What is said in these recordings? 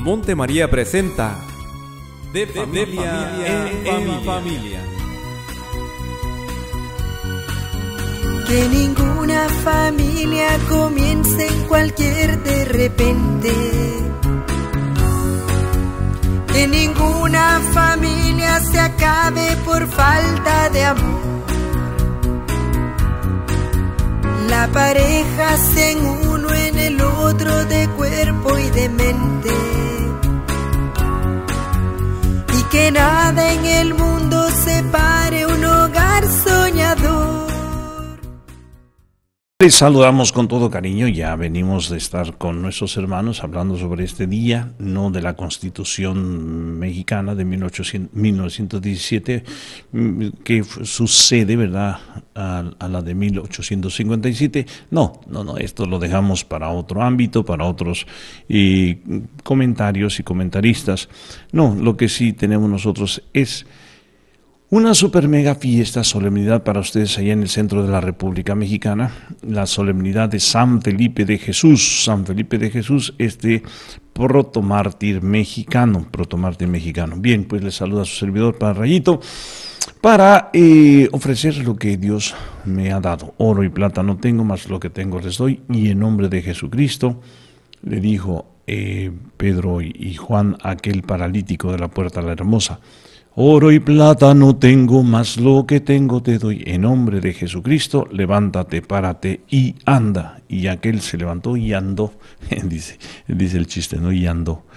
Monte María presenta De Familia en Familia. Que ninguna familia comience en cualquier de repente. Que ninguna familia se acabe por falta de amor. La pareja se en uno en el otro de cuerpo y de mente. Y que nada en el mundo separe un hogar soñador. Les saludamos con todo cariño, ya venimos de estar con nuestros hermanos hablando sobre este día, no de la Constitución mexicana de 1917, que sucede, ¿verdad?, a la de 1857. No, esto lo dejamos para otro ámbito, para otros comentarios y comentaristas. No, lo que sí tenemos nosotros es una super mega fiesta, solemnidad para ustedes allá en el centro de la República Mexicana, la solemnidad de San Felipe de Jesús. San Felipe de Jesús, protomártir mexicano. Bien, pues les saluda a su servidor para Rayito, para ofrecer lo que Dios me ha dado. Oro y plata no tengo, más lo que tengo les doy, y en nombre de Jesucristo, le dijo Pedro y Juan a aquel paralítico de la Puerta la Hermosa: oro y plata no tengo, mas lo que tengo te doy. En nombre de Jesucristo, levántate, párate y anda. Y aquel se levantó y andó. dice el chiste, ¿no? Y andó.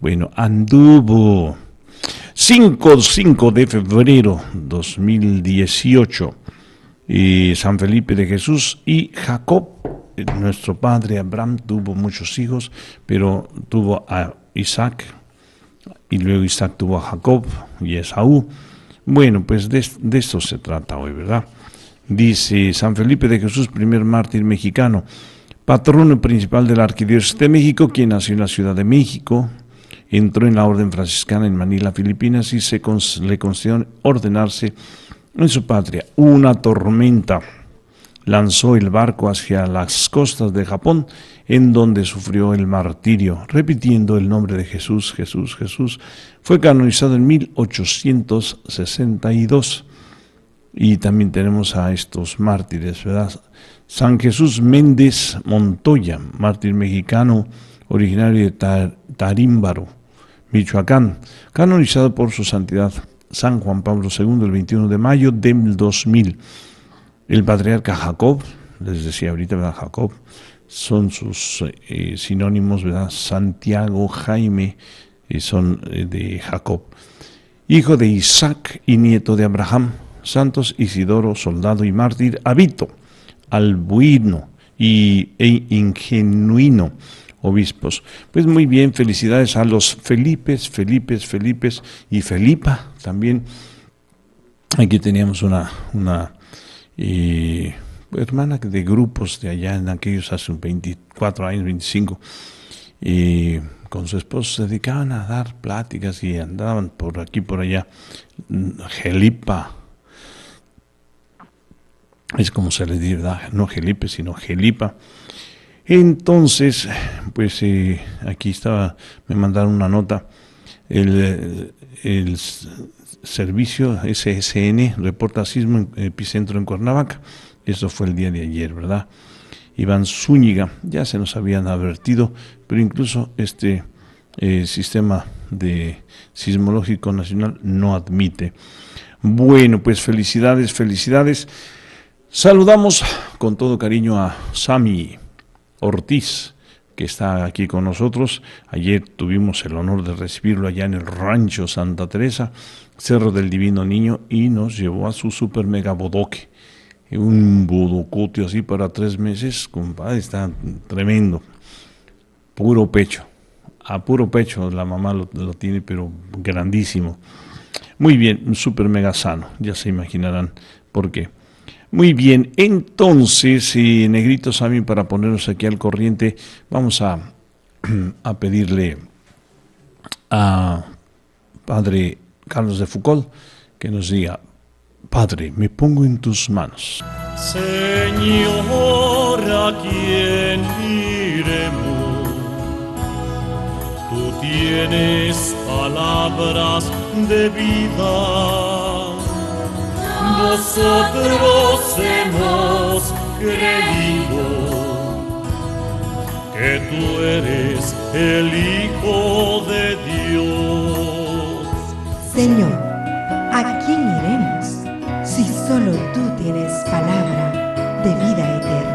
Bueno, anduvo. 5 de febrero 2018. San Felipe de Jesús y Jacob, nuestro padre Abraham, tuvo muchos hijos, pero tuvo a Isaac. Y luego Isaac tuvo a Jacob y a Esaú. Bueno, pues de esto se trata hoy, ¿verdad? Dice San Felipe de Jesús, primer mártir mexicano, patrono principal de la Arquidiócesis de México, quien nació en la Ciudad de México, entró en la orden franciscana en Manila, Filipinas, y le concedió ordenarse en su patria. Una tormenta lanzó el barco hacia las costas de Japón, en donde sufrió el martirio, repitiendo el nombre de Jesús, Jesús, Jesús. Fue canonizado en 1862. Y también tenemos a estos mártires, ¿verdad? San Jesús Méndez Montoya, mártir mexicano, originario de Tarímbaro, Michoacán, canonizado por su santidad San Juan Pablo II el 21 de mayo del 2000. El patriarca Jacob, les decía ahorita, ¿verdad? Jacob, son sus sinónimos, ¿verdad? Santiago, Jaime, son de Jacob. Hijo de Isaac y nieto de Abraham, santos Isidoro, soldado y mártir, Abito, Albuino e Ingenuino, obispos. Pues muy bien, felicidades a los Felipes y Felipa también. Aquí teníamos una hermana de grupos de allá en aquellos hace 24 años, 25, con su esposo se dedicaban a dar pláticas y andaban por aquí por allá. Gelipa, es como se le dice, ¿verdad? No Gelipe, sino Gelipa. Entonces, pues aquí estaba, me mandaron una nota, el servicio SSN reporta sismo en epicentro en Cuernavaca. Eso fue el día de ayer, ¿verdad? Iván Zúñiga, ya se nos habían advertido, pero incluso este sistema de sismológico nacional no admite. Bueno, pues felicidades. Saludamos con todo cariño a Sami Ortiz, que está aquí con nosotros. Ayer tuvimos el honor de recibirlo allá en el rancho Santa Teresa, Cerro del Divino Niño, y nos llevó a su super mega bodoque. Un bodocote así para 3 meses, compadre, está tremendo. Puro pecho, a puro pecho la mamá lo tiene, pero grandísimo. Muy bien, un super mega sano, ya se imaginarán por qué. Muy bien, entonces, Negrito Sammy, para ponernos aquí al corriente, vamos a pedirle a Padre Carlos de Foucauld que nos diga: Padre, me pongo en tus manos. Señor, ¿a quién iremos? Tú tienes palabras de vida. Nosotros hemos creído que tú eres el Hijo de Dios. Señor, ¿a quién iremos si solo tú tienes palabra de vida eterna?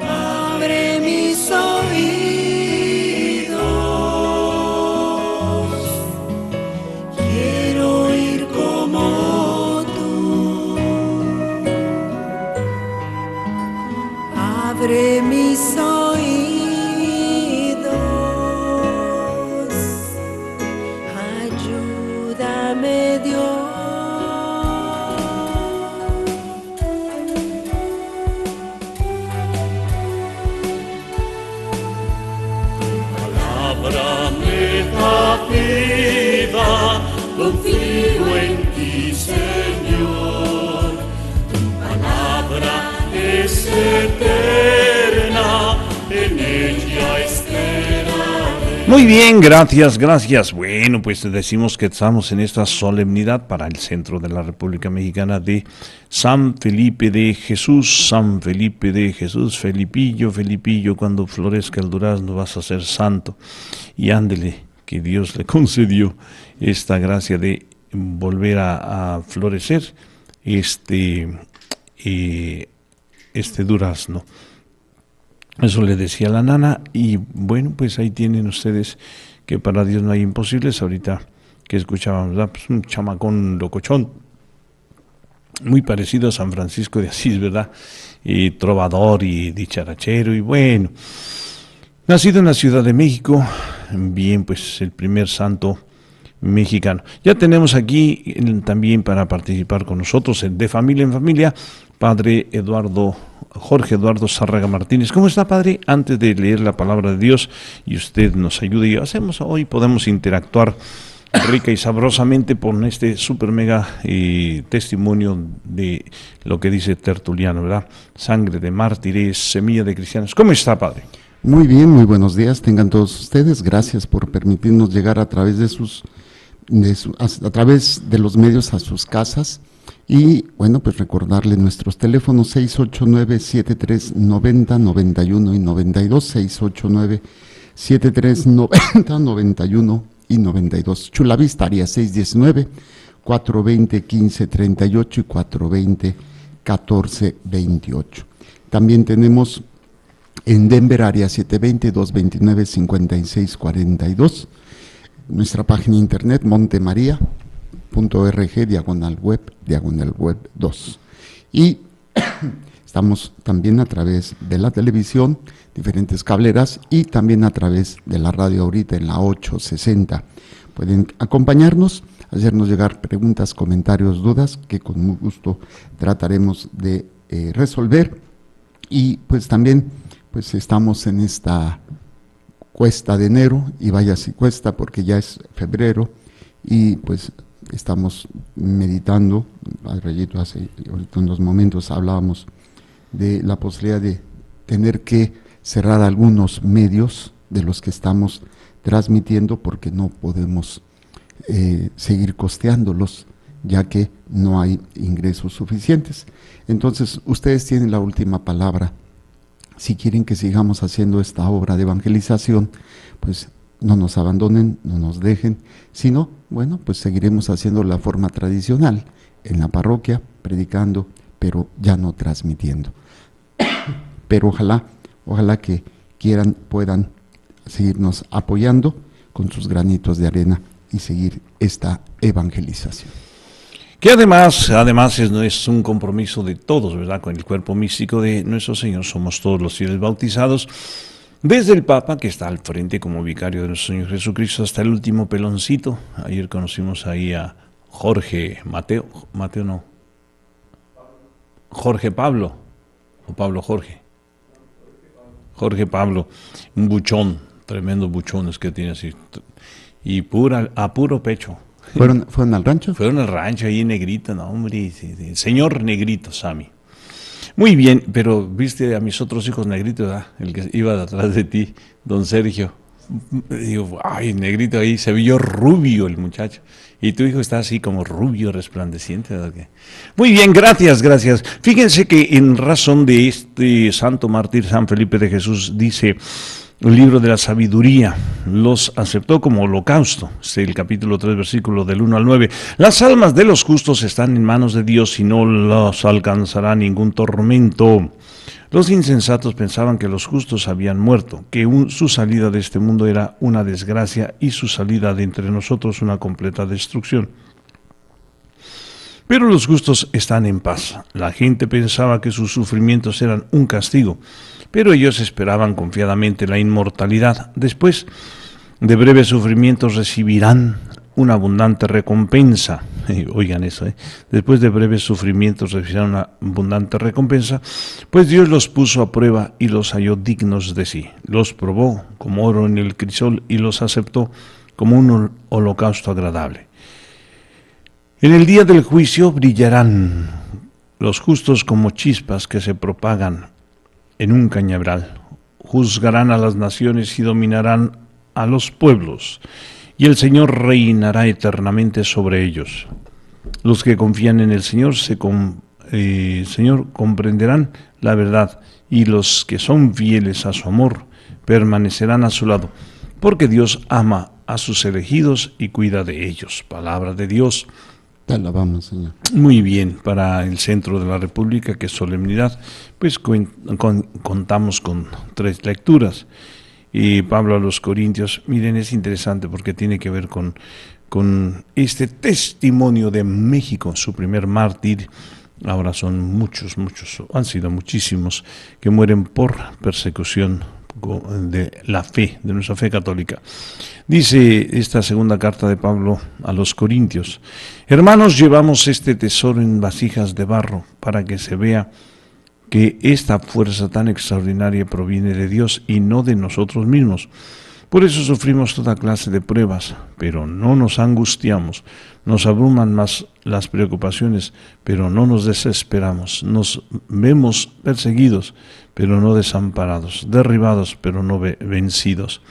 Abre mis oídos, quiero oír como tú. Abre mis oídos, ayúdame Dios. Palabra me da vida, confío en ti, Señor. Tu palabra es eterna, en ella esperaré. Muy bien, gracias, gracias. Bueno, pues decimos que estamos en esta solemnidad para el centro de la República Mexicana de San Felipe de Jesús. San Felipe de Jesús, Felipillo, Felipillo, cuando florezca el durazno vas a ser santo. Y ándele, que Dios le concedió esta gracia de volver a florecer este durazno. Eso le decía la nana, y bueno, pues ahí tienen ustedes que para Dios no hay imposibles. Ahorita que escuchábamos, ¿verdad? Pues un chamacón locochón, muy parecido a San Francisco de Asís, ¿verdad? Y trovador y dicharachero, y bueno, nacido en la Ciudad de México, bien, pues el primer santo mexicano. Ya tenemos aquí también para participar con nosotros de Familia en Familia, Padre Jorge Eduardo Zárraga Martínez. ¿Cómo está, Padre? Antes de leer la palabra de Dios y usted nos ayude, y hoy podemos interactuar rica y sabrosamente por este super mega testimonio de lo que dice Tertuliano, ¿verdad? Sangre de mártires, semilla de cristianos. ¿Cómo está, Padre? Muy bien, muy buenos días tengan todos ustedes. Gracias por permitirnos llegar a través de a través de los medios a sus casas. Y bueno, pues recordarle nuestros teléfonos 689-7390-91 y 92, 689-7390-91 y 92. Chulavista, área 619-420-1538 y 420-1428. También tenemos en Denver, área 720-229-5642. Nuestra página de internet, montemaria.org, /web 2. Y estamos también a través de la televisión, diferentes cableras, y también a través de la radio ahorita en la 860. Pueden acompañarnos, hacernos llegar preguntas, comentarios, dudas, que con mucho gusto trataremos de resolver. Y pues también pues estamos en esta cuesta de enero, y vaya si cuesta porque ya es febrero, y pues estamos meditando. Rayito, hace ahorita unos momentos hablábamos de la posibilidad de tener que cerrar algunos medios de los que estamos transmitiendo porque no podemos seguir costeándolos, ya que no hay ingresos suficientes. Entonces ustedes tienen la última palabra. Si quieren que sigamos haciendo esta obra de evangelización, pues no nos abandonen, no nos dejen, sino, bueno, pues seguiremos haciendo la forma tradicional, en la parroquia, predicando, pero ya no transmitiendo. Pero ojalá que puedan seguirnos apoyando con sus granitos de arena y seguir esta evangelización. Que además es un compromiso de todos, ¿verdad? Con el cuerpo místico de nuestro Señor, somos todos los fieles bautizados, desde el Papa, que está al frente como vicario de nuestro Señor Jesucristo, hasta el último peloncito. Ayer conocimos ahí a Jorge Pablo, Jorge Pablo, un buchón, tremendos buchones que tiene así, y a puro pecho. ¿Fueron al rancho? Fueron al rancho ahí en Negrito, no hombre, sí, señor Negrito, Sammy. Muy bien, pero viste a mis otros hijos Negrito, ¿verdad? El que iba detrás de ti, don Sergio. Digo, ay, Negrito ahí, se vio rubio el muchacho. Y tu hijo está así como rubio, resplandeciente, ¿verdad? Muy bien, gracias, gracias. Fíjense que en razón de este santo mártir San Felipe de Jesús, dice el libro de la sabiduría, los aceptó como holocausto. Es el capítulo 3, versículo del 1 al 9. Las almas de los justos están en manos de Dios y no los alcanzará ningún tormento. Los insensatos pensaban que los justos habían muerto, que su salida de este mundo era una desgracia y su salida de entre nosotros una completa destrucción. Pero los justos están en paz. La gente pensaba que sus sufrimientos eran un castigo, pero ellos esperaban confiadamente la inmortalidad. Después de breves sufrimientos recibirán una abundante recompensa. Oigan eso, Después de breves sufrimientos recibirán una abundante recompensa, pues Dios los puso a prueba y los halló dignos de sí. Los probó como oro en el crisol y los aceptó como un holocausto agradable. En el día del juicio brillarán los justos como chispas que se propagan en un cañaveral. Juzgarán a las naciones y dominarán a los pueblos, y el Señor reinará eternamente sobre ellos. Los que confían en el Señor Señor comprenderán la verdad, y los que son fieles a su amor permanecerán a su lado, porque Dios ama a sus elegidos y cuida de ellos. Palabra de Dios. Te alabamos, Señor. Muy bien, para el centro de la República, que es solemnidad, pues contamos con 3 lecturas. Y Pablo a los Corintios, miren, es interesante porque tiene que ver con este testimonio de México, su primer mártir. Ahora son muchos, han sido muchísimos que mueren por persecución de la fe, de nuestra fe católica. Dice esta segunda carta de Pablo a los Corintios: hermanos, llevamos este tesoro en vasijas de barro para que se vea que esta fuerza tan extraordinaria proviene de Dios y no de nosotros mismos. Por eso sufrimos toda clase de pruebas, pero no nos angustiamos. Nos abruman más las preocupaciones, pero no nos desesperamos. Nos vemos perseguidos, pero no desamparados, derribados, pero no vencidos.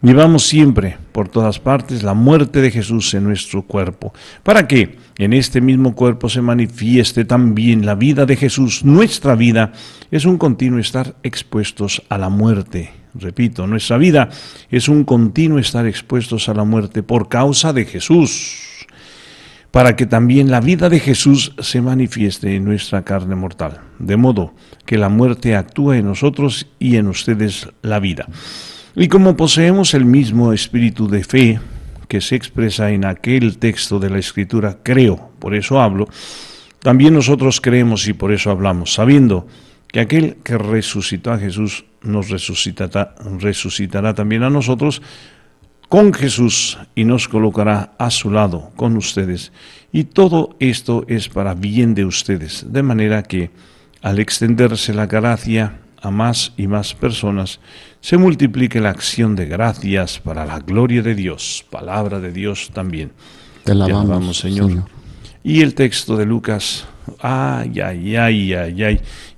Llevamos siempre, por todas partes, la muerte de Jesús en nuestro cuerpo, para que en este mismo cuerpo se manifieste también la vida de Jesús. Nuestra vida es un continuo estar expuestos a la muerte. Repito, nuestra vida es un continuo estar expuestos a la muerte por causa de Jesús, para que también la vida de Jesús se manifieste en nuestra carne mortal, de modo que la muerte actúa en nosotros y en ustedes la vida. Y como poseemos el mismo espíritu de fe que se expresa en aquel texto de la Escritura, creo, por eso hablo, también nosotros creemos y por eso hablamos, sabiendo que aquel que resucitó a Jesús nos resucitará también a nosotros con Jesús y nos colocará a su lado con ustedes. Y todo esto es para bien de ustedes, de manera que al extenderse la gracia a más y más personas, se multiplique la acción de gracias para la gloria de Dios. Palabra de Dios también. Te alabamos, Señor. Y el texto de Lucas, ay.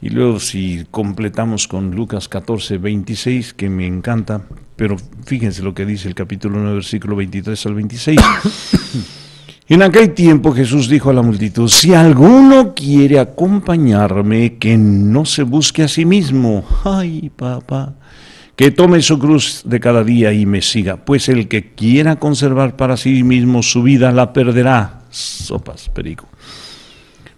Y luego si completamos con Lucas 14, 26, que me encanta, pero fíjense lo que dice el capítulo 9, versículo 23 al 26. En aquel tiempo Jesús dijo a la multitud: si alguno quiere acompañarme, que no se busque a sí mismo. Ay, papá. Que tome su cruz de cada día y me siga, pues el que quiera conservar para sí mismo su vida la perderá. Sopas, perico.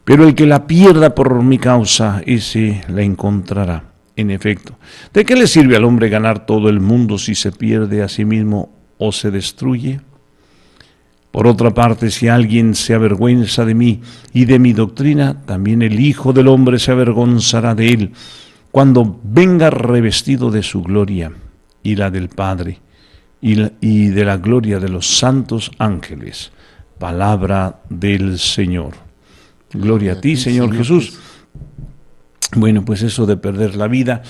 Pero el que la pierda por mi causa, ese la encontrará. En efecto, ¿de qué le sirve al hombre ganar todo el mundo si se pierde a sí mismo o se destruye? Por otra parte, si alguien se avergüenza de mí y de mi doctrina, también el Hijo del Hombre se avergonzará de él, cuando venga revestido de su gloria y la del Padre y de la gloria de los santos ángeles. Palabra del Señor. Gloria a ti, Señor Jesús. Bueno, pues eso de perder la vida,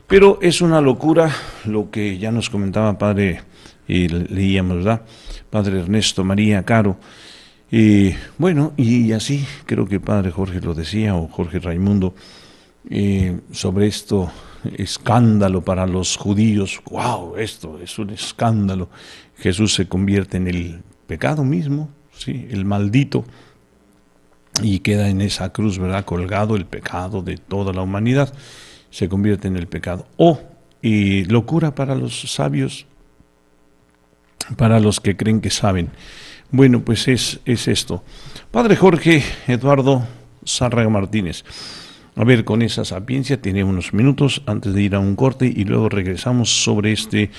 pero es una locura lo que ya nos comentaba Padre, leíamos, ¿verdad? Padre Ernesto María Caro. Bueno, y así creo que Padre Jorge lo decía, o Jorge Raimundo. sobre esto, escándalo para los judíos. ¡Wow! Esto es un escándalo. Jesús se convierte en el pecado mismo, ¿sí? El maldito, y queda en esa cruz, ¿verdad? Colgado el pecado de toda la humanidad, se convierte en el pecado. Y locura para los sabios, para los que creen que saben. Bueno, pues es esto. Padre Jorge Eduardo Zárraga Martínez, a ver, con esa sapiencia, tiene unos minutos antes de ir a un corte y luego regresamos sobre este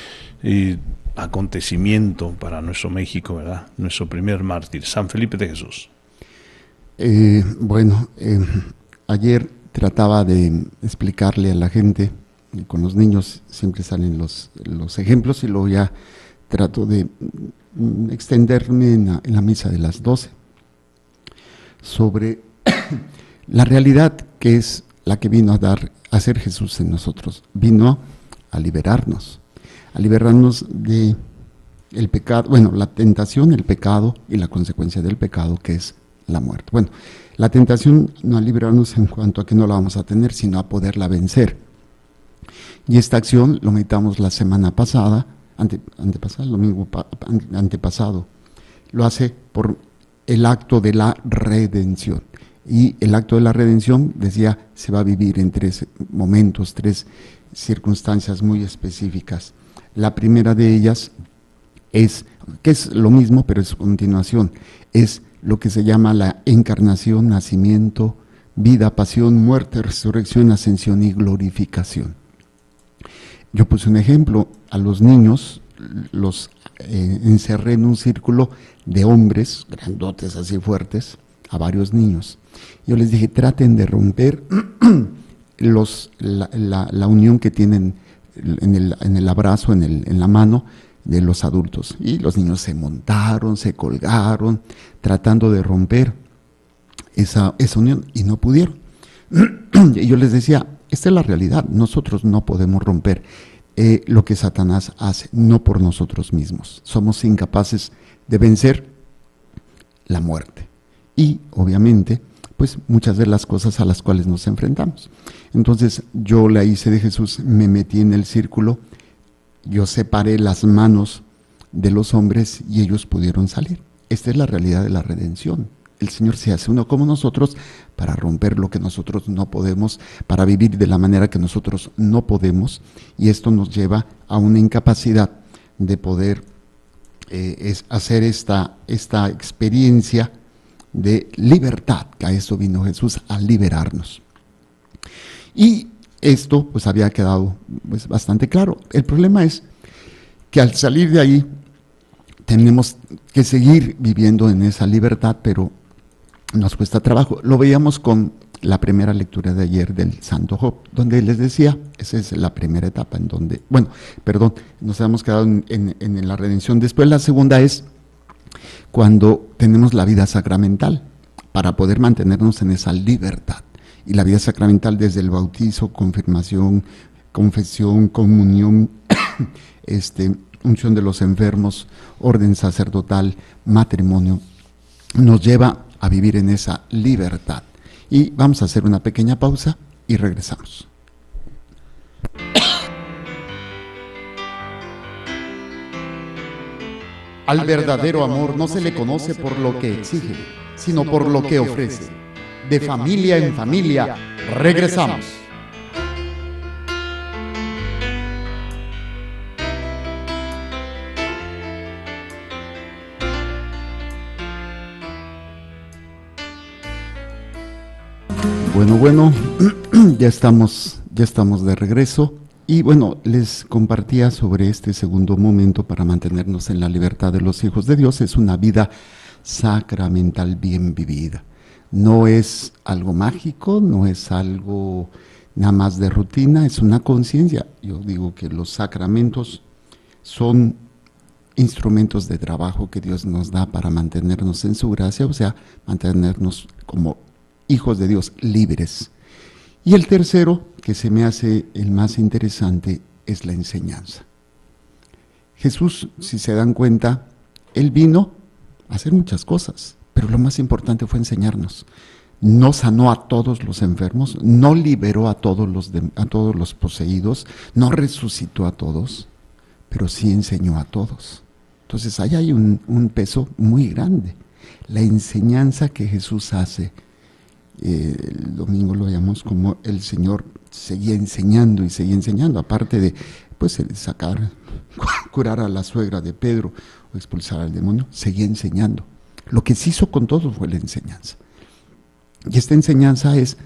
acontecimiento para nuestro México, ¿verdad? Nuestro primer mártir, San Felipe de Jesús. Ayer trataba de explicarle a la gente, y con los niños siempre salen los ejemplos, y luego ya trato de extenderme en la misa de las 12 sobre la realidad que es la que vino a hacer Jesús en nosotros. Vino a liberarnos de el pecado, bueno, la tentación, el pecado y la consecuencia del pecado, que es la muerte. Bueno, la tentación no a librarnos en cuanto a que no la vamos a tener, sino a poderla vencer. Y esta acción lo meditamos la semana pasada, antepasado, domingo antepasado. Lo hace por el acto de la redención. Y el acto de la redención, decía, se va a vivir en 3 momentos, 3 circunstancias muy específicas. La primera de ellas es, que es lo mismo, pero es continuación, es lo que se llama la encarnación, nacimiento, vida, pasión, muerte, resurrección, ascensión y glorificación. Yo puse un ejemplo, a los niños los encerré en un círculo de hombres, grandotes así fuertes, a varios niños. Yo les dije, traten de romper la unión que tienen en el abrazo, en la mano de los adultos. Y los niños se montaron, se colgaron, tratando de romper esa unión, y no pudieron. Y yo les decía, esta es la realidad, nosotros no podemos romper lo que Satanás hace, no por nosotros mismos. Somos incapaces de vencer la muerte. Y obviamente, pues muchas de las cosas a las cuales nos enfrentamos. Entonces yo la hice de Jesús, me metí en el círculo, yo separé las manos de los hombres y ellos pudieron salir. Esta es la realidad de la redención. El Señor se hace uno como nosotros para romper lo que nosotros no podemos, para vivir de la manera que nosotros no podemos, y esto nos lleva a una incapacidad de poder hacer esta experiencia de libertad, que a eso vino Jesús, a liberarnos. Y esto pues había quedado pues bastante claro. El problema es que al salir de ahí tenemos que seguir viviendo en esa libertad, pero nos cuesta trabajo. Lo veíamos con la primera lectura de ayer del Santo Job, donde les decía, esa es la primera etapa en donde, nos habíamos quedado en la redención. Después la segunda es cuando tenemos la vida sacramental, para poder mantenernos en esa libertad. Y la vida sacramental desde el bautizo, confirmación, confesión, comunión, unción de los enfermos, orden sacerdotal, matrimonio, nos lleva a vivir en esa libertad. Y vamos a hacer una pequeña pausa y regresamos. Al verdadero amor no se le conoce por lo que exige, sino por lo que ofrece. De familia en familia, regresamos. Bueno, ya estamos de regreso. Y bueno, les compartía sobre este segundo momento para mantenernos en la libertad de los hijos de Dios. Es una vida sacramental bien vivida. No es algo mágico, no es algo nada más de rutina, es una conciencia. Yo digo que los sacramentos son instrumentos de trabajo que Dios nos da para mantenernos en su gracia, o sea, mantenernos como hijos de Dios libres. Y el tercero, que se me hace el más interesante, es la enseñanza. Jesús, si se dan cuenta, Él vino a hacer muchas cosas, pero lo más importante fue enseñarnos. no sanó a todos los enfermos, no liberó a todos los poseídos, no resucitó a todos, pero sí enseñó a todos. Entonces ahí hay un peso muy grande. La enseñanza que Jesús hace, el domingo lo llamamos como el Señor seguía enseñando y seguía enseñando, aparte de pues curar a la suegra de Pedro o expulsar al demonio, seguía enseñando. Lo que se hizo con todos fue la enseñanza. Y esta enseñanza es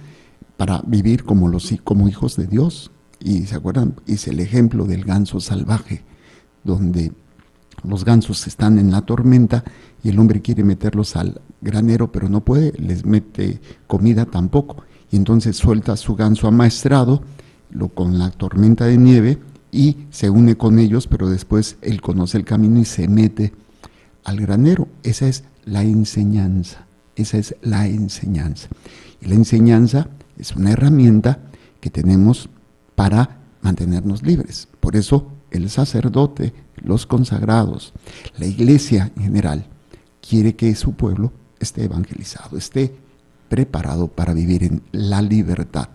para vivir como hijos de Dios. Y se acuerdan, es el ejemplo del ganso salvaje, donde los gansos están en la tormenta y el hombre quiere meterlos al granero, pero no puede, les mete comida tampoco. Y entonces suelta a su ganso amaestrado con la tormenta de nieve y se une con ellos, pero después él conoce el camino y se mete al granero. Esa es la enseñanza. Esa es la enseñanza. Y la enseñanza es una herramienta que tenemos para mantenernos libres. Por eso el sacerdote, los consagrados, la iglesia en general, quiere que su pueblo esté evangelizado, esté preparado para vivir en la libertad.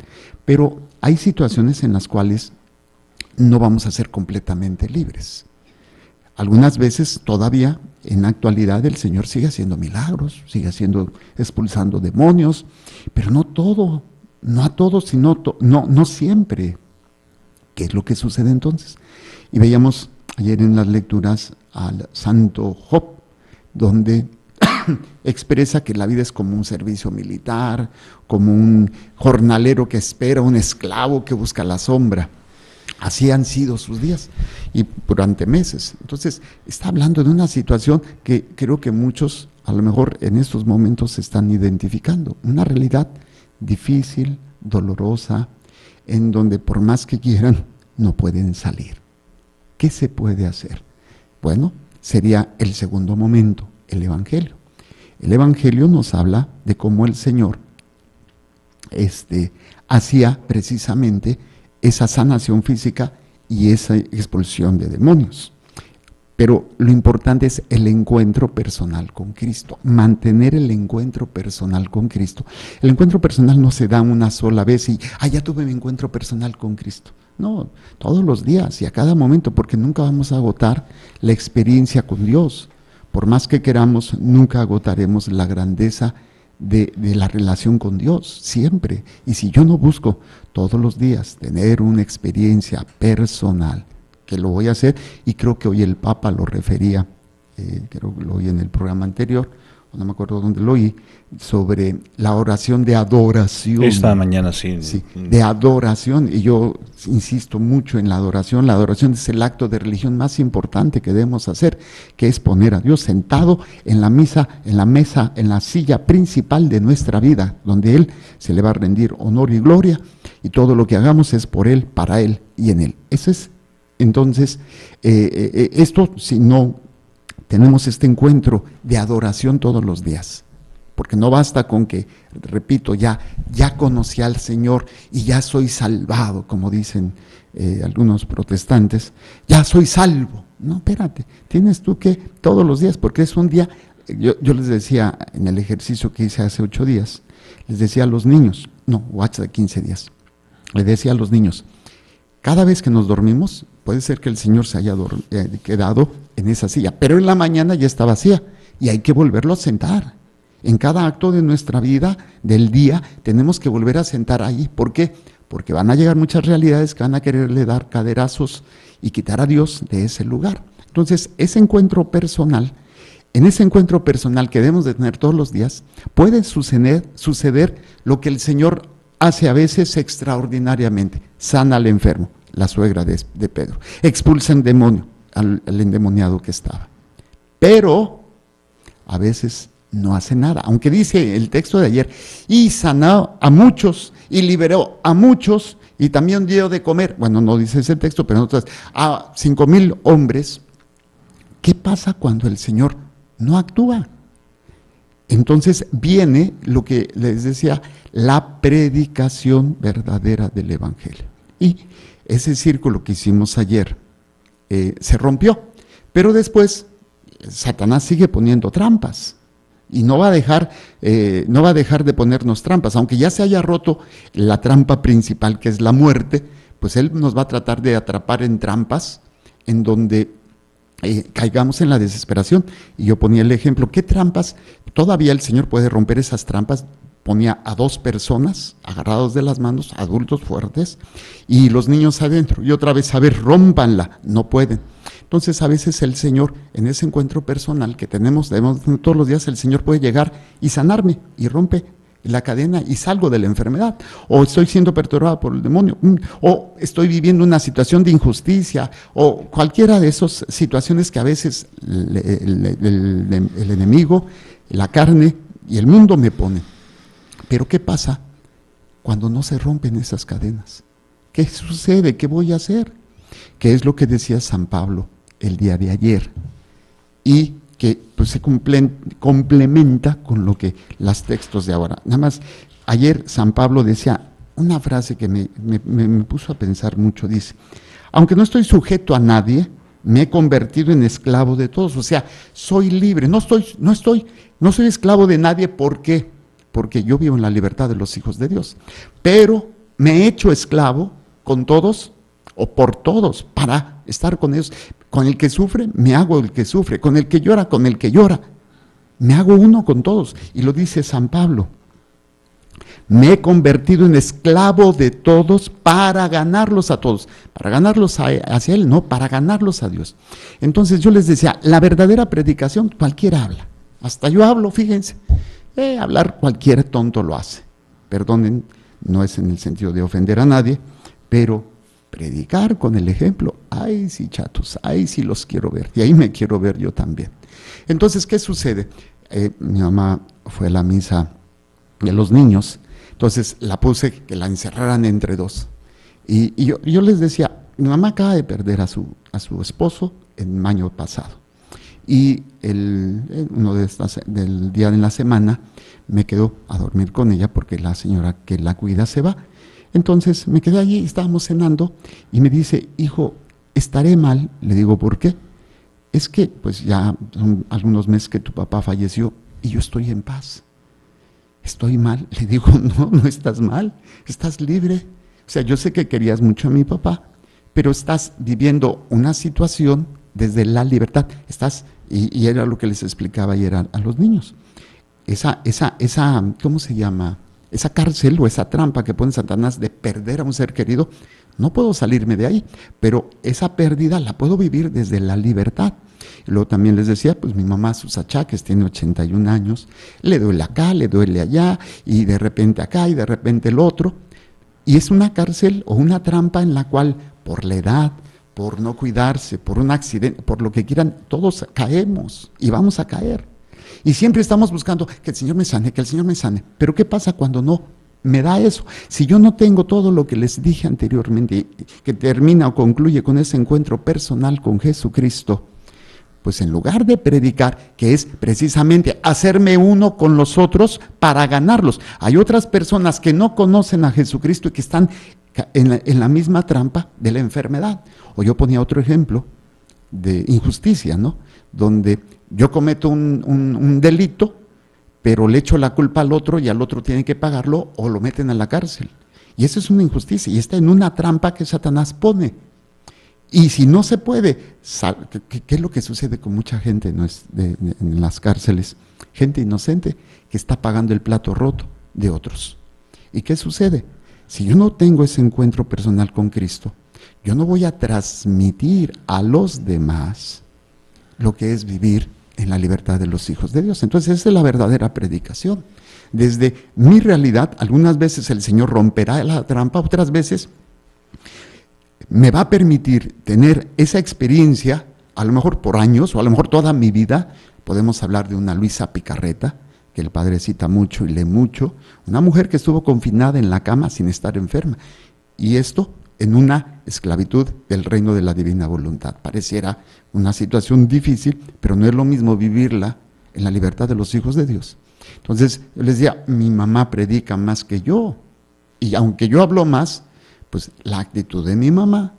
Pero hay situaciones en las cuales no vamos a ser completamente libres. Algunas veces todavía en la actualidad el Señor sigue haciendo milagros, sigue expulsando demonios, pero no todo, no a todos, sino no siempre. ¿Qué es lo que sucede entonces? Y veíamos ayer en las lecturas al santo Job, donde expresa que la vida es como un servicio militar, como un jornalero que espera, un esclavo que busca la sombra. Así han sido sus días y durante meses. Entonces está hablando de una situación que creo que muchos a lo mejor en estos momentos se están identificando. Una realidad difícil, dolorosa, en donde por más que quieran no pueden salir. ¿Qué se puede hacer? Bueno, sería el segundo momento, el Evangelio. El Evangelio nos habla de cómo el Señor hacía precisamente esa sanación física y esa expulsión de demonios. Pero lo importante es el encuentro personal con Cristo, mantener el encuentro personal con Cristo. El encuentro personal no se da una sola vez y, ya tuve mi encuentro personal con Cristo. No, todos los días y a cada momento, porque nunca vamos a agotar la experiencia con Dios. Por más que queramos, nunca agotaremos la grandeza de la relación con Dios, siempre. Y si yo no busco todos los días tener una experiencia personal, que lo voy a hacer, y creo que hoy el Papa lo refería, creo que lo oí en el programa anterior, no me acuerdo dónde lo oí, sobre la oración de adoración. Esta mañana sí. Sí, de adoración, y yo insisto mucho en la adoración. La adoración es el acto de religión más importante que debemos hacer, que es poner a Dios sentado en la mesa, en la silla principal de nuestra vida, donde Él se le va a rendir honor y gloria, y todo lo que hagamos es por Él, para Él y en Él. Eso es, entonces, esto si no tenemos este encuentro de adoración todos los días, porque no basta con que, repito, ya conocí al Señor y ya soy salvado, como dicen algunos protestantes, ya soy salvo. No, espérate, tienes tú que todos los días, porque es un día. Yo les decía en el ejercicio que hice hace 8 días, les decía a los niños, o hace 15 días, les decía a los niños, cada vez que nos dormimos, puede ser que el Señor se haya quedado en esa silla, pero en la mañana ya está vacía y hay que volverlo a sentar. En cada acto de nuestra vida, del día, tenemos que volver a sentar ahí. ¿Por qué? Porque van a llegar muchas realidades que van a quererle dar caderazos y quitar a Dios de ese lugar. Entonces, ese encuentro personal, en ese encuentro personal que debemos de tener todos los días, puede suceder lo que el Señor hace a veces extraordinariamente. Sana al enfermo, la suegra de Pedro. Expulsa el demonio, al endemoniado que estaba. Pero a veces no hace nada, aunque dice el texto de ayer, y sanó a muchos, y liberó a muchos, y también dio de comer, bueno, no dice ese texto, pero nosotros, a 5,000 hombres. ¿Qué pasa cuando el Señor no actúa? Entonces viene lo que les decía, la predicación verdadera del Evangelio. Y ese círculo que hicimos ayer se rompió, pero después Satanás sigue poniendo trampas. y no va a dejar de ponernos trampas, aunque ya se haya roto la trampa principal, que es la muerte, pues Él nos va a tratar de atrapar en trampas en donde caigamos en la desesperación. Y yo ponía el ejemplo, ¿qué trampas? Todavía el Señor puede romper esas trampas. Ponía a 2 personas agarrados de las manos, adultos fuertes, y los niños adentro, y otra vez, a ver, rómpanla, no pueden. Entonces a veces el Señor, en ese encuentro personal que debemos tener todos los días, el Señor puede llegar y sanarme, y rompe la cadena y salgo de la enfermedad, o estoy siendo perturbado por el demonio, o estoy viviendo una situación de injusticia, o cualquiera de esas situaciones que a veces el enemigo, la carne y el mundo me ponen. Pero ¿qué pasa cuando no se rompen esas cadenas? ¿Qué sucede? ¿Qué voy a hacer? ¿Qué es lo que decía San Pablo el día de ayer? Y que pues, se complementa con lo que los textos de ahora. Nada más, ayer San Pablo decía una frase que me puso a pensar mucho. Dice, aunque no estoy sujeto a nadie, me he convertido en esclavo de todos. O sea, soy libre, no soy esclavo de nadie. ¿Por qué? Porque yo vivo en la libertad de los hijos de Dios, pero me he hecho esclavo con todos o por todos para estar con ellos. Con el que sufre, me hago el que sufre, con el que llora, me hago uno con todos. Y lo dice San Pablo, me he convertido en esclavo de todos para ganarlos a todos, para ganarlos hacia Él, no, para ganarlos a Dios. Entonces yo les decía, la verdadera predicación, cualquiera habla, hasta yo hablo, fíjense. Hablar cualquier tonto lo hace. Perdonen, no es en el sentido de ofender a nadie, pero predicar con el ejemplo, ay sí chatos, ay sí los quiero ver, y ahí me quiero ver yo también. Entonces, ¿qué sucede? Mi mamá fue a la misa de los niños, entonces la puse que la encerraran entre 2. Y yo les decía, mi mamá acaba de perder a su esposo en mayo pasado. Y uno del día de la semana me quedo a dormir con ella porque la señora que la cuida se va. Entonces me quedé allí, estábamos cenando y me dice, hijo, ¿estaré mal? Le digo, ¿por qué? Es que pues ya son algunos meses que tu papá falleció y yo estoy en paz. ¿Estoy mal? Le digo, no estás mal, estás libre. O sea, yo sé que querías mucho a mi papá, pero estás viviendo una situación desde la libertad. Y era lo que les explicaba ayer a los niños. Esa, ¿cómo se llama? Esa cárcel o esa trampa que pone Satanás de perder a un ser querido, no puedo salirme de ahí, pero esa pérdida la puedo vivir desde la libertad. Y luego también les decía, pues mi mamá sus achaques, tiene 81 años, le duele acá, le duele allá, y de repente acá, y de repente el otro. Y es una cárcel o una trampa en la cual, por la edad, por no cuidarse, por un accidente, por lo que quieran, todos caemos y vamos a caer. Y siempre estamos buscando que el Señor me sane, que el Señor me sane. Pero ¿qué pasa cuando no me da eso? Si yo no tengo todo lo que les dije anteriormente, que termina o concluye con ese encuentro personal con Jesucristo, pues en lugar de predicar, que es precisamente hacerme uno con los otros para ganarlos. Hay otras personas que no conocen a Jesucristo y que están en la misma trampa de la enfermedad. O yo ponía otro ejemplo de injusticia, ¿no? Donde yo cometo un delito, pero le echo la culpa al otro y al otro tiene que pagarlo o lo meten a la cárcel. Y eso es una injusticia y está en una trampa que Satanás pone. Y si no se puede, ¿qué es lo que sucede con mucha gente en las cárceles? Gente inocente que está pagando el plato roto de otros. ¿Y qué sucede? Si yo no tengo ese encuentro personal con Cristo, yo no voy a transmitir a los demás lo que es vivir en la libertad de los hijos de Dios. Entonces esa es la verdadera predicación. Desde mi realidad, algunas veces el Señor romperá la trampa, otras veces me va a permitir tener esa experiencia, a lo mejor por años o a lo mejor toda mi vida. Podemos hablar de una Luisa Picarreta, que el padre cita mucho y lee mucho, una mujer que estuvo confinada en la cama sin estar enferma, y esto en una esclavitud del reino de la divina voluntad. Pareciera una situación difícil, pero no es lo mismo vivirla en la libertad de los hijos de Dios. Entonces, yo les decía, mi mamá predica más que yo, y aunque yo hablo más, pues la actitud de mi mamá,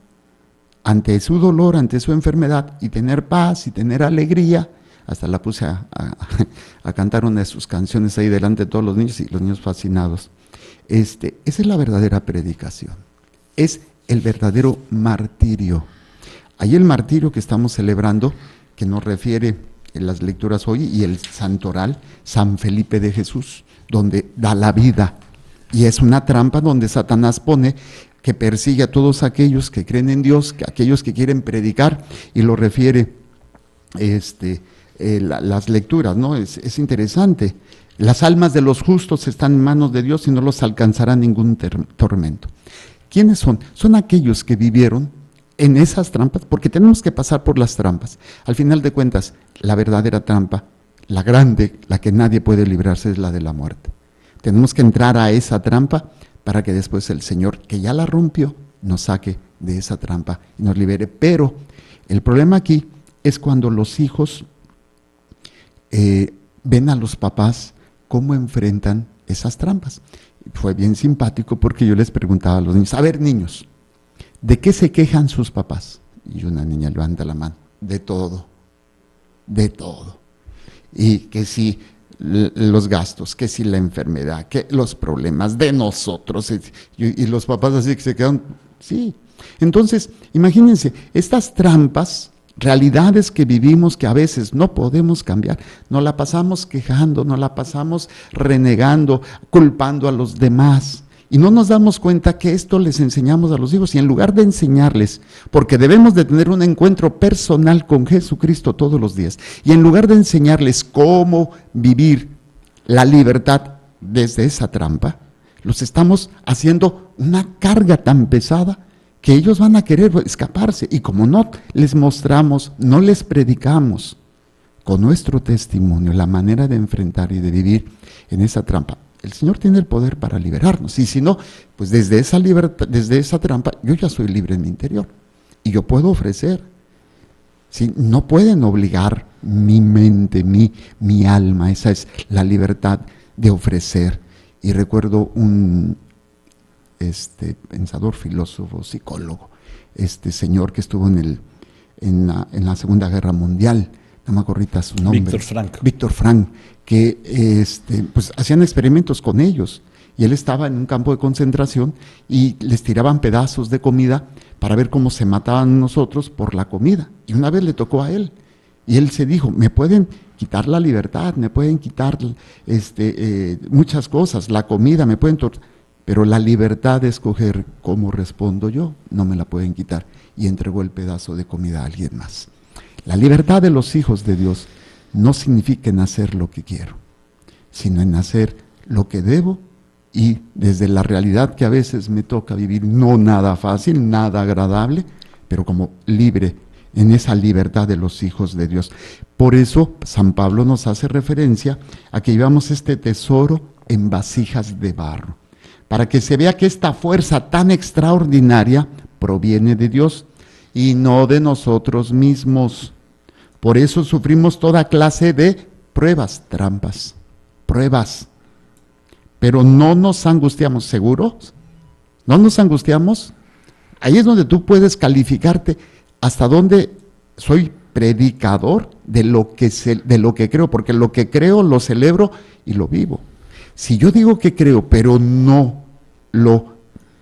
ante su dolor, ante su enfermedad, y tener paz y tener alegría, hasta la puse a cantar una de sus canciones ahí delante de todos los niños y los niños fascinados. Esa es la verdadera predicación, es el verdadero martirio. Ahí el martirio que estamos celebrando, que nos refiere en las lecturas hoy, y el santoral, San Felipe de Jesús, donde da la vida. Y es una trampa donde Satanás pone que persigue a todos aquellos que creen en Dios, aquellos que quieren predicar, y lo refiere las lecturas, ¿no? Es interesante. Las almas de los justos están en manos de Dios y no los alcanzará ningún tormento. ¿Quiénes son? Son aquellos que vivieron en esas trampas, porque tenemos que pasar por las trampas. Al final de cuentas, la verdadera trampa, la grande, la que nadie puede librarse, es la de la muerte. Tenemos que entrar a esa trampa para que después el Señor, que ya la rompió, nos saque de esa trampa y nos libere. Pero el problema aquí es cuando los hijos ven a los papás cómo enfrentan esas trampas. Fue bien simpático porque yo les preguntaba a los niños, a ver, niños, ¿de qué se quejan sus papás? Y una niña levanta la mano, de todo, de todo. Y que si los gastos, que si la enfermedad, que los problemas de nosotros, y los papás así que se quedan, sí. Entonces, imagínense, estas trampas, realidades que vivimos que a veces no podemos cambiar, nos la pasamos quejando, nos la pasamos renegando, culpando a los demás, y no nos damos cuenta que esto les enseñamos a los hijos, y en lugar de enseñarles, porque debemos de tener un encuentro personal con Jesucristo todos los días, y en lugar de enseñarles cómo vivir la libertad desde esa trampa, los estamos haciendo una carga tan pesada que ellos van a querer escaparse, y como no les mostramos, no les predicamos con nuestro testimonio la manera de enfrentar y de vivir en esa trampa, el Señor tiene el poder para liberarnos, y si no, pues desde esa libertad, desde esa trampa, yo ya soy libre en mi interior, y yo puedo ofrecer. ¿Sí? No pueden obligar mi mente, mi alma, esa es la libertad de ofrecer. Y recuerdo un pensador, filósofo, psicólogo, señor que estuvo en la Segunda Guerra Mundial, no me acuerdo ahorita su nombre. Víctor Frank, que pues hacían experimentos con ellos, y él estaba en un campo de concentración y les tiraban pedazos de comida para ver cómo se mataban nosotros por la comida, y una vez le tocó a él, y él se dijo, me pueden quitar la libertad, me pueden quitar muchas cosas, la comida, me pueden pero la libertad de escoger cómo respondo yo, no me la pueden quitar, y entregó el pedazo de comida a alguien más. La libertad de los hijos de Dios no significa en hacer lo que quiero, sino en hacer lo que debo, y desde la realidad que a veces me toca vivir, no nada fácil, nada agradable, pero como libre, en esa libertad de los hijos de Dios. Por eso San Pablo nos hace referencia a que llevamos este tesoro en vasijas de barro, para que se vea que esta fuerza tan extraordinaria proviene de Dios y no de nosotros mismos. Por eso sufrimos toda clase de pruebas, trampas, pruebas. Pero no nos angustiamos, ¿seguros? ¿No nos angustiamos? Ahí es donde tú puedes calificarte hasta dónde soy predicador de lo que creo, porque lo que creo lo celebro y lo vivo. Si yo digo que creo, pero no lo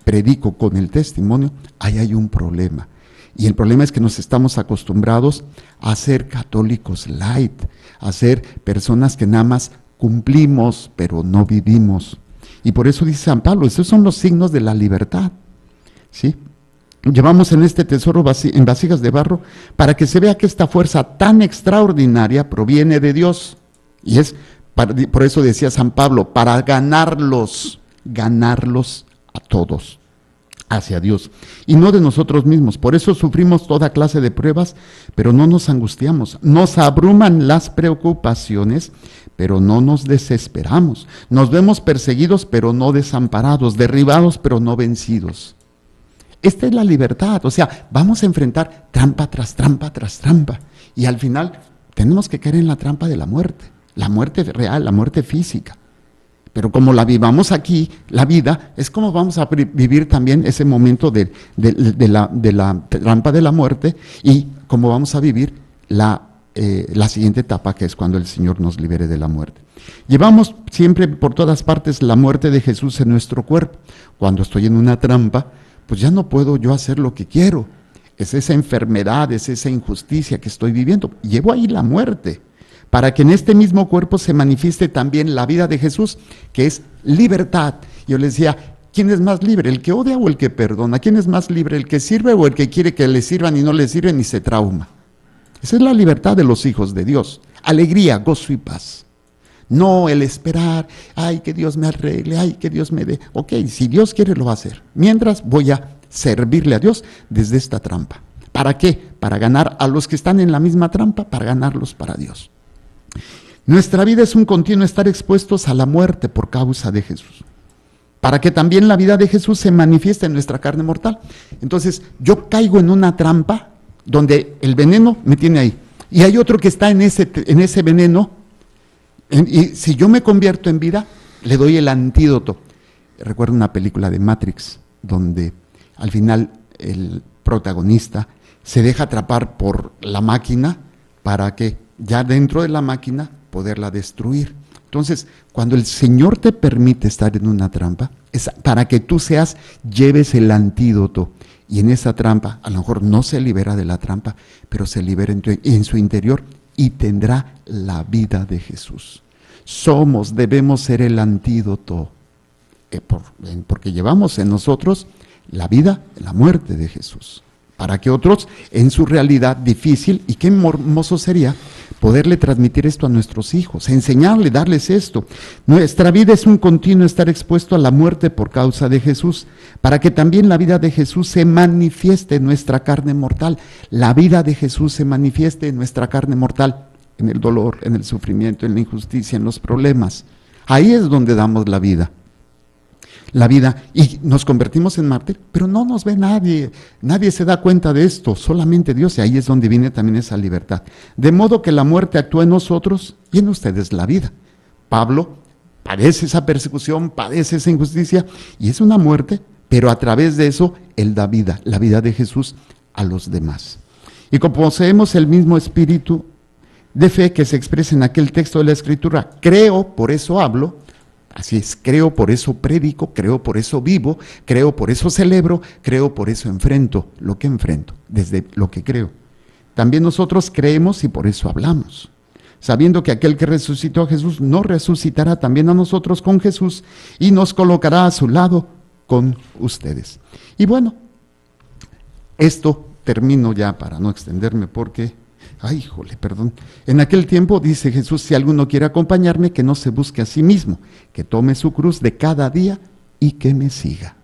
predico con el testimonio, ahí hay un problema. Y el problema es que nos estamos acostumbrados a ser católicos light, a ser personas que nada más cumplimos, pero no vivimos. Y por eso dice San Pablo, esos son los signos de la libertad, ¿sí? Llevamos en este tesoro en vasijas de barro para que se vea que esta fuerza tan extraordinaria proviene de Dios. Y es, por eso decía San Pablo, para ganarlos a todos hacia Dios y no de nosotros mismos. Por eso sufrimos toda clase de pruebas, pero no nos angustiamos. Nos abruman las preocupaciones, pero no nos desesperamos. Nos vemos perseguidos, pero no desamparados, derribados, pero no vencidos. Esta es la libertad, o sea, vamos a enfrentar trampa tras trampa tras trampa, y al final tenemos que caer en la trampa de la muerte real, la muerte física. Pero como la vivamos aquí, la vida, es como vamos a vivir también ese momento de la trampa de la muerte, y como vamos a vivir la siguiente etapa, que es cuando el Señor nos libere de la muerte. Llevamos siempre por todas partes la muerte de Jesús en nuestro cuerpo. Cuando estoy en una trampa, pues ya no puedo yo hacer lo que quiero. Es esa enfermedad, es esa injusticia que estoy viviendo. Llevo ahí la muerte, para que en este mismo cuerpo se manifieste también la vida de Jesús, que es libertad. Yo les decía, ¿quién es más libre, el que odia o el que perdona? ¿Quién es más libre, el que sirve o el que quiere que le sirvan y no le sirven y se trauma? Esa es la libertad de los hijos de Dios. Alegría, gozo y paz. No el esperar, ay, que Dios me arregle, ay, que Dios me dé. Ok, si Dios quiere lo va a hacer. Mientras voy a servirle a Dios desde esta trampa. ¿Para qué? Para ganar a los que están en la misma trampa, para ganarlos para Dios. Nuestra vida es un continuo estar expuestos a la muerte por causa de Jesús, para que también la vida de Jesús se manifieste en nuestra carne mortal. Entonces, yo caigo en una trampa donde el veneno me tiene ahí, y hay otro que está en ese veneno, y si yo me convierto en vida, le doy el antídoto. Recuerdo una película de Matrix, donde al final el protagonista se deja atrapar por la máquina para que ya dentro de la máquina poderla destruir. Entonces, cuando el Señor te permite estar en una trampa, es para que tú lleves el antídoto, y en esa trampa, a lo mejor no se libera de la trampa, pero se libera en su interior y tendrá la vida de Jesús. Debemos ser el antídoto, porque llevamos en nosotros la vida, la muerte de Jesús, para que otros, en su realidad difícil, y qué hermoso sería poderle transmitir esto a nuestros hijos, enseñarle, darles esto. Nuestra vida es un continuo estar expuesto a la muerte por causa de Jesús, para que también la vida de Jesús se manifieste en nuestra carne mortal. La vida de Jesús se manifieste en nuestra carne mortal, en el dolor, en el sufrimiento, en la injusticia, en los problemas. Ahí es donde damos la vida. Y nos convertimos en mártir, pero no nos ve nadie se da cuenta de esto, solamente Dios, y ahí es donde viene también esa libertad. De modo que la muerte actúa en nosotros y en ustedes la vida. Pablo padece esa persecución, padece esa injusticia, y es una muerte, pero a través de eso Él da vida, la vida de Jesús a los demás. Y como poseemos el mismo espíritu de fe que se expresa en aquel texto de la Escritura, creo, por eso hablo. Así es, creo, por eso predico, creo, por eso vivo, creo, por eso celebro, creo, por eso enfrento lo que enfrento, desde lo que creo. También nosotros creemos y por eso hablamos, sabiendo que aquel que resucitó a Jesús nos resucitará también a nosotros con Jesús y nos colocará a su lado con ustedes. Y bueno, esto termino ya para no extenderme porque... Ay, híjole, perdón. En aquel tiempo, dice Jesús, si alguno quiere acompañarme, que no se busque a sí mismo, que tome su cruz de cada día y que me siga.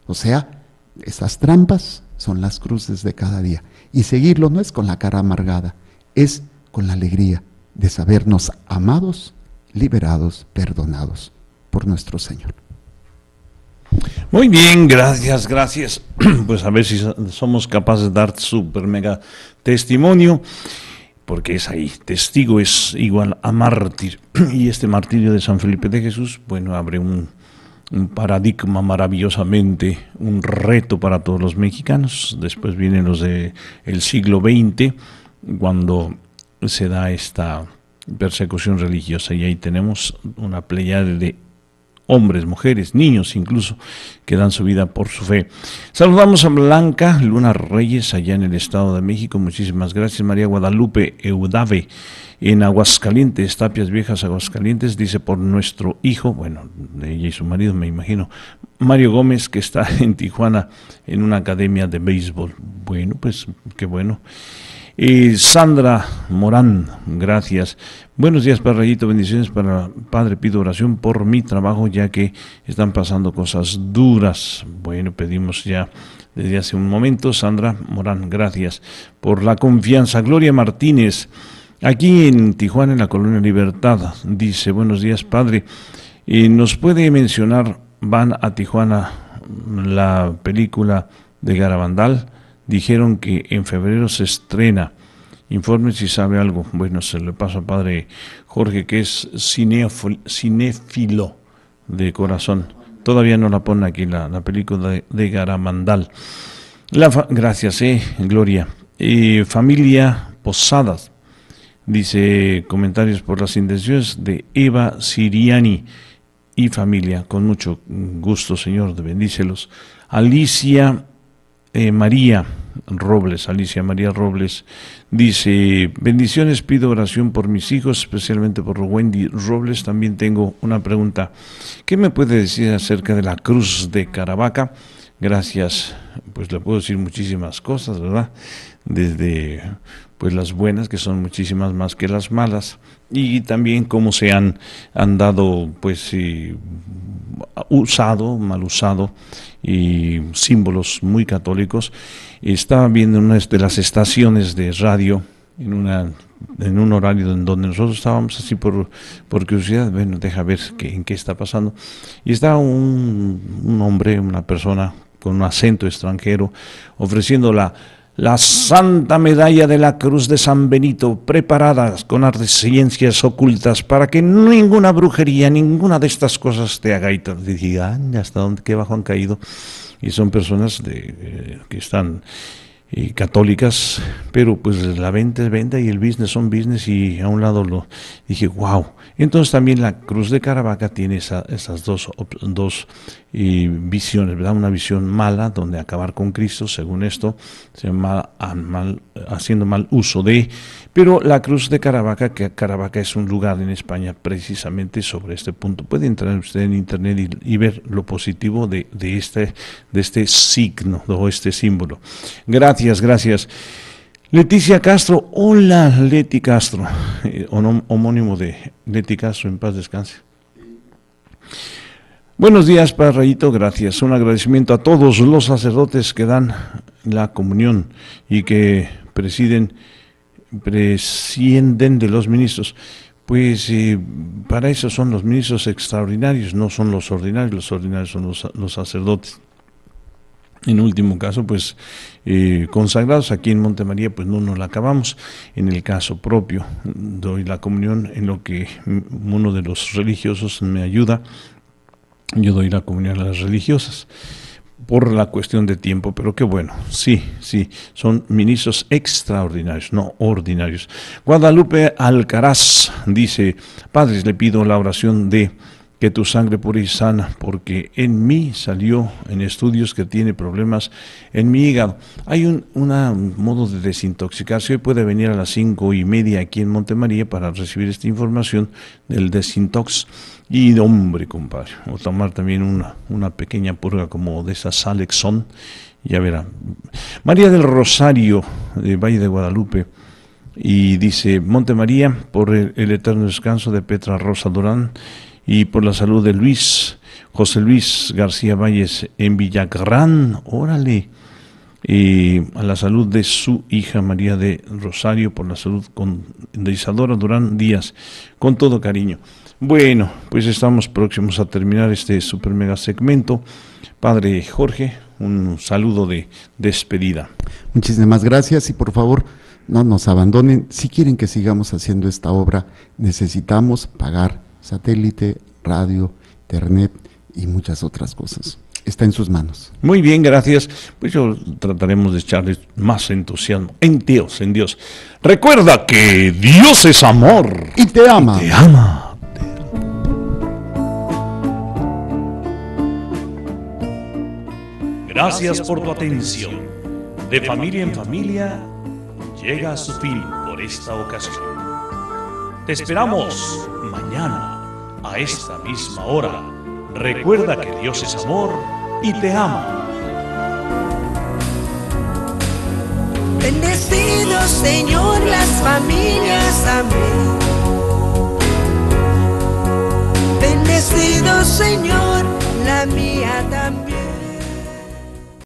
O sea, esas trampas son las cruces de cada día. Y seguirlo no es con la cara amargada, es con la alegría de sabernos amados, liberados, perdonados por nuestro Señor. Muy bien, gracias. Pues a ver si somos capaces de dar super mega testimonio, porque es ahí, testigo es igual a mártir, y este martirio de San Felipe de Jesús, bueno, abre un paradigma maravillosamente, un reto para todos los mexicanos. Después vienen los del siglo XX, cuando se da esta persecución religiosa, y ahí tenemos una pleyade de hombres, mujeres, niños incluso, que dan su vida por su fe. Saludamos a Blanca Luna Reyes, allá en el Estado de México. Muchísimas gracias. María Guadalupe Eudave, en Aguascalientes, Tapias Viejas, Aguascalientes, dice por nuestro hijo, bueno, ella y su marido, me imagino, Mario Gómez, que está en Tijuana, en una academia de béisbol. Bueno, pues qué bueno. Sandra Morán, gracias. Buenos días, Parrayito, bendiciones para Padre, pido oración por mi trabajo, ya que están pasando cosas duras. Bueno, pedimos ya desde hace un momento. Sandra Morán, gracias por la confianza. Gloria Martínez, aquí en Tijuana, en la Colonia Libertad, dice, buenos días, Padre, ¿nos puede mencionar, van a Tijuana, la película de Garabandal? Dijeron que en febrero se estrena. Informe si sabe algo. Bueno, se le paso a Padre Jorge, que es cinéfilo de corazón. Todavía no la pone aquí la película de Garabandal. Gracias, Gloria. Familia Posadas Dice, comentarios por las intenciones de Eva Siriani y familia. Con mucho gusto, Señor, bendícelos. Alicia María Robles dice, bendiciones, pido oración por mis hijos, especialmente por Wendy Robles. También tengo una pregunta. ¿Qué me puede decir acerca de la cruz de Caravaca? Gracias. Pues le puedo decir muchísimas cosas, ¿verdad? Desde pues las buenas, que son muchísimas más que las malas, y también cómo se han dado, pues, mal usado, y símbolos muy católicos. Estaba viendo una de las estaciones de radio, en un horario en donde nosotros estábamos así por curiosidad, bueno, deja ver en qué está pasando, y estaba un hombre, una persona con un acento extranjero, ofreciendo la Santa Medalla de la Cruz de San Benito, preparadas con artes y ciencias ocultas para que ninguna brujería, ninguna de estas cosas te haga. Y te digan, hasta dónde, qué bajo han caído. Y son personas que están católicas, pero pues la venta es venta y el business son business, y a un lado dije, wow. Entonces también la Cruz de Caravaca tiene esas dos visiones, ¿verdad? Una visión mala, donde acabar con Cristo, según esto, haciendo mal uso de, pero la Cruz de Caravaca, que Caravaca es un lugar en España precisamente sobre este punto. Puede entrar usted en internet y ver lo positivo de este signo o este símbolo. Gracias. Leticia Castro, hola Leti Castro, homónimo de Leti Castro, en paz descanse. Buenos días, Padre Rayito, gracias. Un agradecimiento a todos los sacerdotes que dan la comunión y que prescienden de los ministros. Pues para eso son los ministros extraordinarios, no son los ordinarios son los sacerdotes. En último caso, pues consagrados aquí en Montemaría, pues no nos la acabamos. En el caso propio, doy la comunión en lo que uno de los religiosos me ayuda. Yo doy la comunión a las religiosas por la cuestión de tiempo, pero qué bueno, sí, son ministros extraordinarios, no ordinarios. Guadalupe Alcaraz dice, padres, le pido la oración de que tu sangre pura y sana, porque en mí salió en estudios que tiene problemas en mi hígado. Hay un modo de desintoxicarse. Hoy puede venir a las 5:30 aquí en Montemaría para recibir esta información del desintox. Y hombre, compadre, o tomar también una pequeña purga como de esa Salexón, ya verá. María del Rosario, de Valle de Guadalupe, y dice, Montemaría, por el eterno descanso de Petra Rosa Durán, y por la salud de José Luis García Valles en Villagrán, órale, a la salud de su hija María de Rosario, por la salud de Isadora Durán Díaz, con todo cariño. Bueno, pues estamos próximos a terminar este super mega segmento. Padre Jorge, un saludo de despedida. Muchísimas gracias, y por favor, no nos abandonen. Si quieren que sigamos haciendo esta obra, necesitamos pagar satélite, radio, internet y muchas otras cosas. Está en sus manos. Muy bien, gracias. Pues trataremos de echarles más entusiasmo en Dios. Recuerda que Dios es amor. Y te ama. Y te ama. Gracias por tu atención. De Familia en Familia llega a su fin por esta ocasión. Te esperamos mañana a esta misma hora. Recuerda que Dios es amor y te ama. Bendecido Señor las familias, amén. Bendecido Señor la mía también.